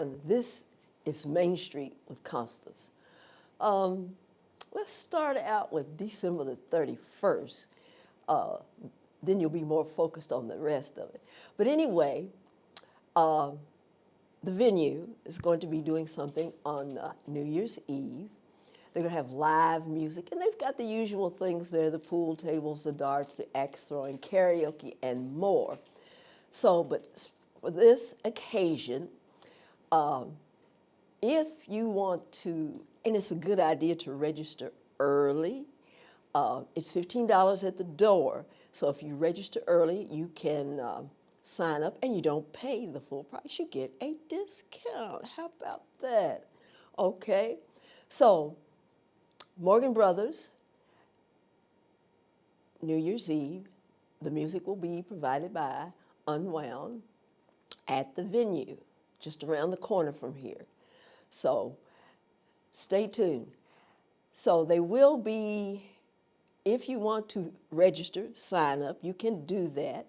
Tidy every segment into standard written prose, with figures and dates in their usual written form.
and this is Main Street with Constance. Let's start out with December the 31st. Uh, then you'll be more focused on the rest of it. But anyway, uh, the venue is going to be doing something on New Year's Eve. They're going to have live music, and they've got the usual things there, the pool tables, the darts, the axe throwing, karaoke, and more. So, but for this occasion, if you want to, and it's a good idea to register early, it's $15 at the door. So if you register early, you can sign up and you don't pay the full price. You get a discount. How about that? Okay. So Morgan Brothers, New Year's Eve, the music will be provided by Unwound at the venue, just around the corner from here. So stay tuned. So they will be, if you want to register, sign up, you can do that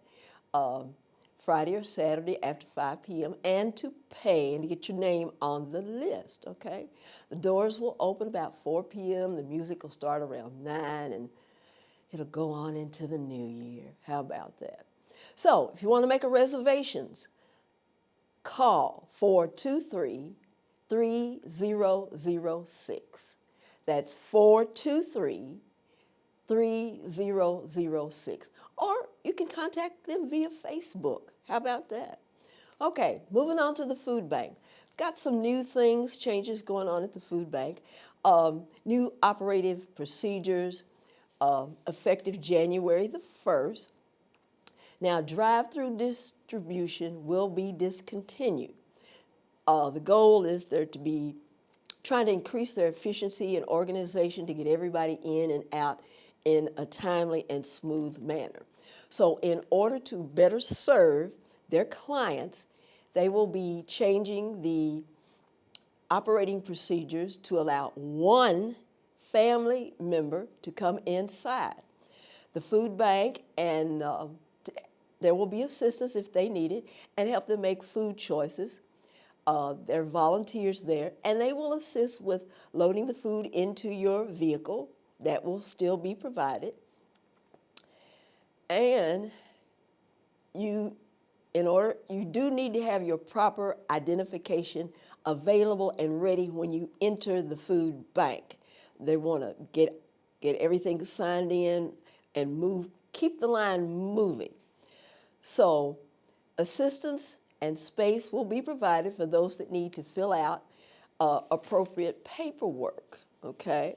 Friday or Saturday after 5 p.m. and to pay and to get your name on the list, okay? The doors will open about 4 p.m. The music will start around 9 and it'll go on into the new year. How about that? So if you want to make a reservations, call 423-3006. That's 423-3006. Or you can contact them via Facebook. How about that? Okay, moving on to the food bank. Got some new things, changes going on at the food bank. New operative procedures effective January the 1st. Now, drive-through distribution will be discontinued. The goal is there to be trying to increase their efficiency and organization to get everybody in and out in a timely and smooth manner. So in order to better serve their clients, they will be changing the operating procedures to allow one family member to come inside. The food bank and there will be assistance if they need it and help them make food choices. There are volunteers there, and they will assist with loading the food into your vehicle. That will still be provided. And you do need to have your proper identification available and ready when you enter the food bank. They want to get everything signed in and keep the line moving. So assistance and space will be provided for those that need to fill out appropriate paperwork, okay?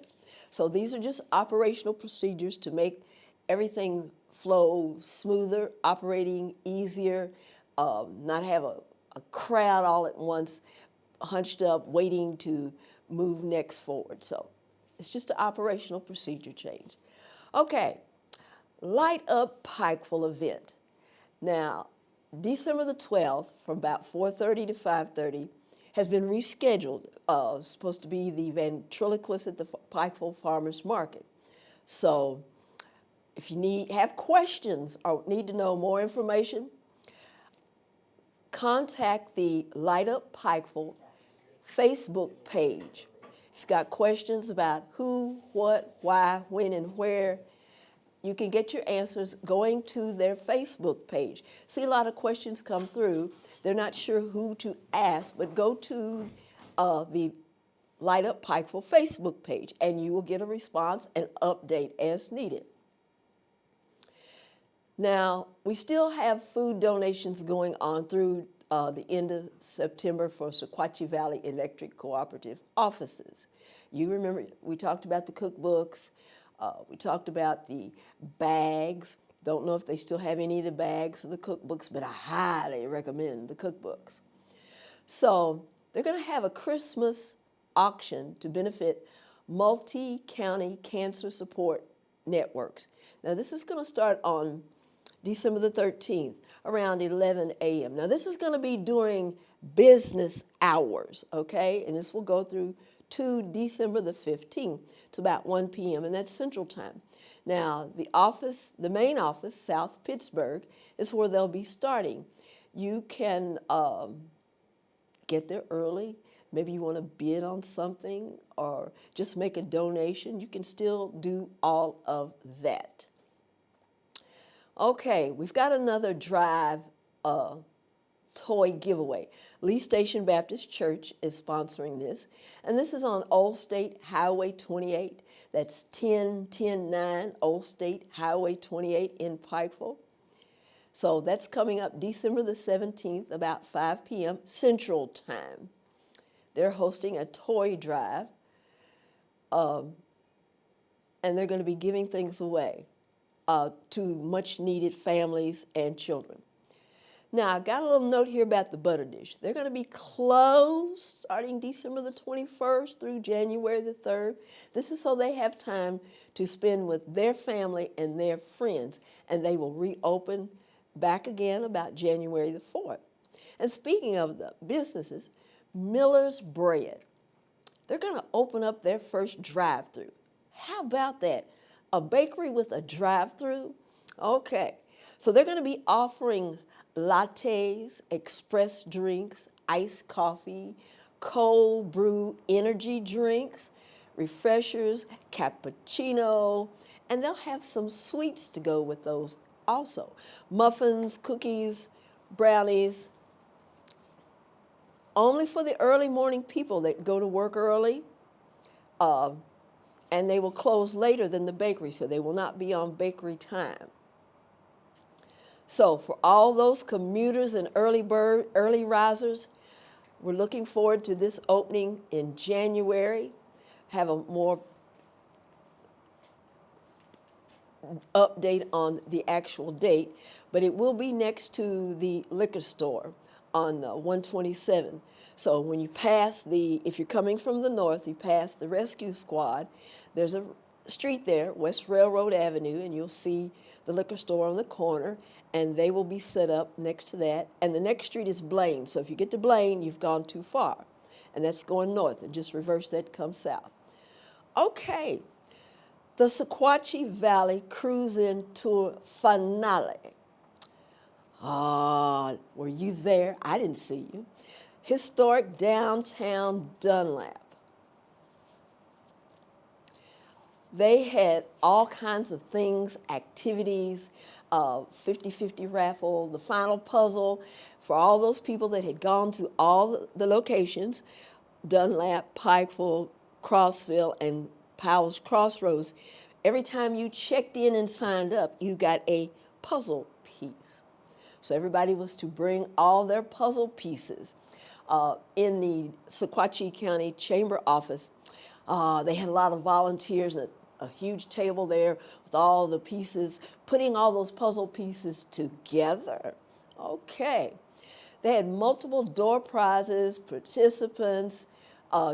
So these are just operational procedures to make everything flow smoother, operating easier, not have a crowd all at once hunched up waiting to move next forward. So it's just an operational procedure change. Okay, Light Up Pikeville event. Now, December the 12th, from about 4:30 to 5:30, has been rescheduled. Supposed to be the ventriloquist at the Pikeville Farmers Market. So if you have questions or need to know more information, contact the Light Up Pikeville Facebook page. If you've got questions about who, what, why, when, and where, you can get your answers going to their Facebook page. See, a lot of questions come through. They're not sure who to ask, but go to the Light Up Pikeville Facebook page, and you will get a response and update as needed. Now, we still have food donations going on through the end of September for Sequatchie Valley Electric Cooperative offices. You remember we talked about the cookbooks. We talked about the bags. Don't know if they still have any of the bags or the cookbooks, but I highly recommend the cookbooks. So they're going to have a Christmas auction to benefit multi-county cancer support networks. Now this is going to start on December the 13th around 11 a.m. Now this is going to be during business hours, okay? And this will go through to December the 15th to about 1 p.m. and that's Central Time. Now the main office, South Pittsburgh, is where they'll be starting. You can get there early. Maybe you want to bid on something or just make a donation. You can still do all of that. Okay, we've got another drive toy giveaway. Lee Station Baptist Church is sponsoring this, and this is on Old State Highway 28. That's 10-10-9 Old State Highway 28 in Pikeville. So that's coming up December the 17th, about 5 p.m. Central Time. They're hosting a toy drive, and they're going to be giving things away to much-needed families and children. Now, I got a little note here about the Butter Dish. They're going to be closed starting December the 21st through January the 3rd. This is so they have time to spend with their family and their friends, and they will reopen back again about January the 4th. And speaking of the businesses, Miller's Bread. They're going to open up their first drive-through. How about that? A bakery with a drive-through? Okay. So they're going to be offering lattes, express drinks, iced coffee, cold brew energy drinks, refreshers, cappuccino, and they'll have some sweets to go with those also. Muffins, cookies, brownies, only for the early morning people that go to work early, and they will close later than the bakery, so they will not be on bakery time. So for all those commuters and early risers, we're looking forward to this opening in January. Have a more update on the actual date, but it will be next to the liquor store on 127. So when you pass if you're coming from the north, you pass the rescue squad, there's a street there, West Railroad Avenue, and you'll see the liquor store on the corner, and they will be set up next to that. And the next street is Blaine. So if you get to Blaine, you've gone too far. And that's going north, and just reverse that, come south. Okay, the Sequatchie Valley Cruise-In Tour finale. Were you there? I didn't see you. Historic downtown Dunlap. They had all kinds of things, activities, 50-50 raffle, the final puzzle for all those people that had gone to all the locations, Dunlap, Pikeville, Crossville, and Powell's Crossroads. Every time you checked in and signed up, you got a puzzle piece. So everybody was to bring all their puzzle pieces. In the Sequatchie County Chamber office, they had a lot of volunteers and a huge table there with all the pieces, putting all those puzzle pieces together. Okay. They had multiple door prizes, participants,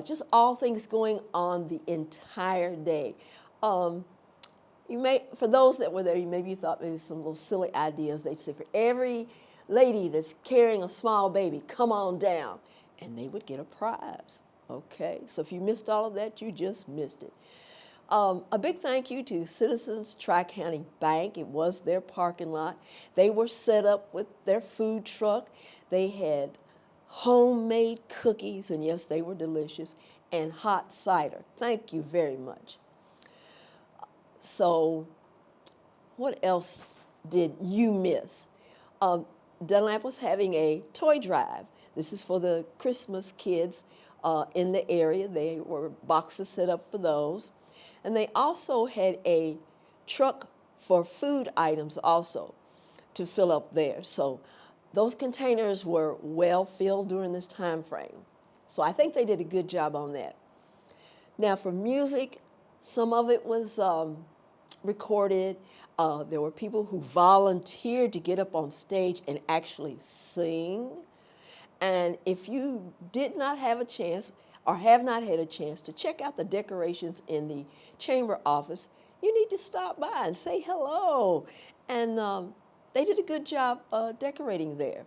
just all things going on the entire day. For those that were there, maybe you thought maybe some little silly ideas. They'd say, for every lady that's carrying a small baby, come on down. And they would get a prize. Okay, so if you missed all of that, you just missed it. A big thank you to Citizens Tri-County Bank. It was their parking lot. They were set up with their food truck. They had homemade cookies, and yes, they were delicious, and hot cider. Thank you very much. So what else did you miss? Dunlap was having a toy drive. This is for the Christmas kids in the area. They were boxes set up for those. And they also had a truck for food items also to fill up there. So those containers were well filled during this time frame. So I think they did a good job on that. Now for music, some of it was recorded. There were people who volunteered to get up on stage and actually sing. And if you did not have a chance or have not had a chance to check out the decorations in the chamber office, you need to stop by and say hello. And they did a good job decorating there.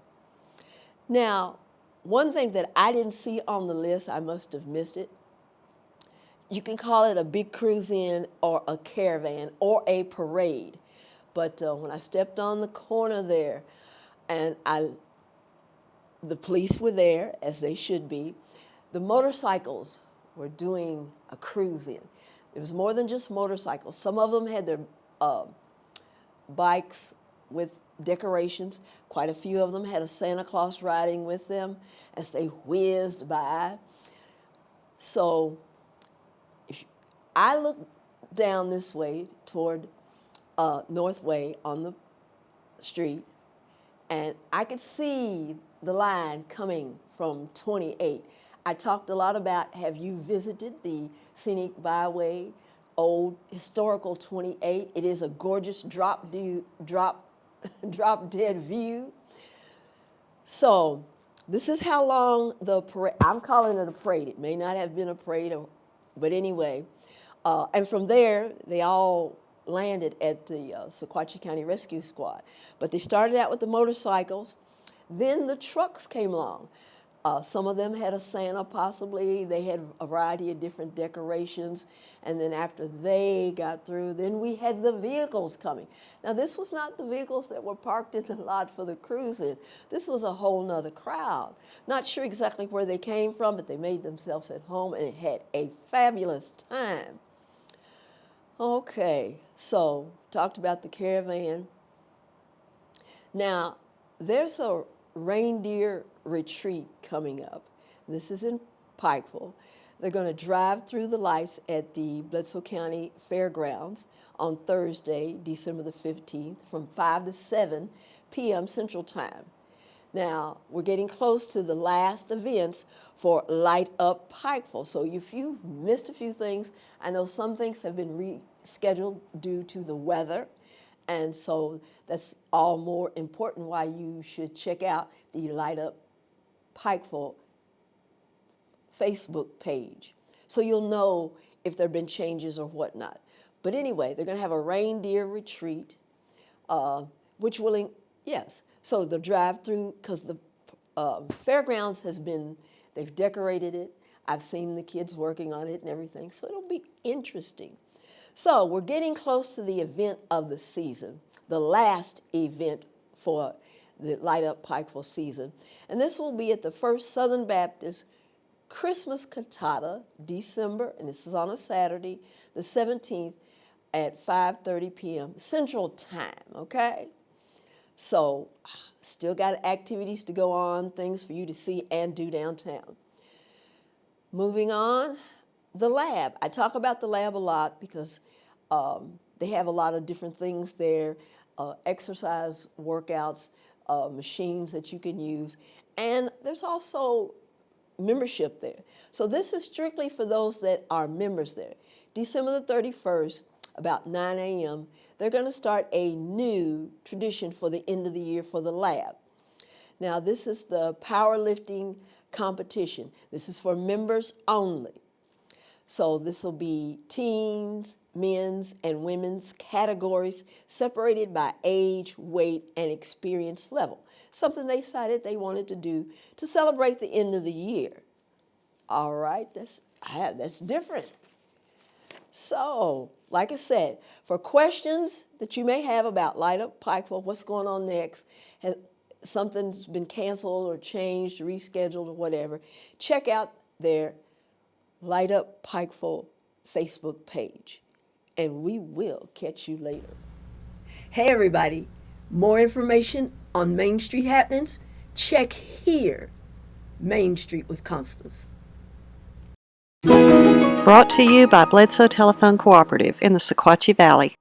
Now, one thing that I didn't see on the list, I must have missed it. You can call it a big cruise-in or a caravan or a parade. But when I stepped on the corner there and I The police were there, as they should be. The motorcycles were doing a cruise in. It was more than just motorcycles. Some of them had their bikes with decorations. Quite a few of them had a Santa Claus riding with them as they whizzed by. So I looked down this way toward North Way on the street, and I could see the line coming from 28. I talked a lot about, have you visited the scenic byway, old historical 28? It is a gorgeous drop dead view. So this is how long the parade, I'm calling it a parade. It may not have been a parade, but anyway. And from there, they all landed at the Sequatchie County Rescue Squad. But they started out with the motorcycles. Then the trucks came along. Some of them had a Santa possibly. They had a variety of different decorations. And then after they got through, then we had the vehicles coming. Now, this was not the vehicles that were parked in the lot for the cruise-in. This was a whole nother crowd. Not sure exactly where they came from, but they made themselves at home, and it had a fabulous time. Okay, so talked about the caravan. Now, there's a reindeer retreat coming up. This is in Pikeville. They're going to drive through the lights at the Bledsoe County Fairgrounds on Thursday, December the 15th, from 5 to 7 p.m. Central Time. Now, we're getting close to the last events for Light Up Pikeville. So if you've missed a few things, I know some things have been rescheduled due to the weather. And so that's all more important why you should check out the Light Up Pikeville Facebook page. So you'll know if there have been changes or whatnot. But anyway, they're going to have a reindeer retreat, which will, yes. So the drive-through, because the fairgrounds has been, they've decorated it. I've seen the kids working on it and everything. So it'll be interesting. So we're getting close to the event of the season, the last event for the Light Up Pikeville season. And this will be at the First Southern Baptist Christmas Cantata, December, and this is on a Saturday, the 17th at 5:30 p.m. Central Time, okay? So still got activities to go on, things for you to see and do downtown. Moving on, the lab. I talk about the lab a lot because they have a lot of different things there, exercise workouts, machines that you can use, and there's also membership there. So this is strictly for those that are members there. December the 31st, about 9 a.m., they're going to start a new tradition for the end of the year for the lab. Now, this is the powerlifting competition. This is for members only. So this will be teens, men's, and women's categories separated by age, weight, and experience level. Something they decided they wanted to do to celebrate the end of the year. All right, that's different. So, like I said, for questions that you may have about Light Up Pikeville, what's going on next, something's been canceled or changed, rescheduled or whatever, check out their Light Up Pikeville Facebook page, and we will catch you later. Hey everybody, more information on Main Street happenings? Check here, Main Street with Constance. Brought to you by Bledsoe Telephone Cooperative in the Sequatchie Valley.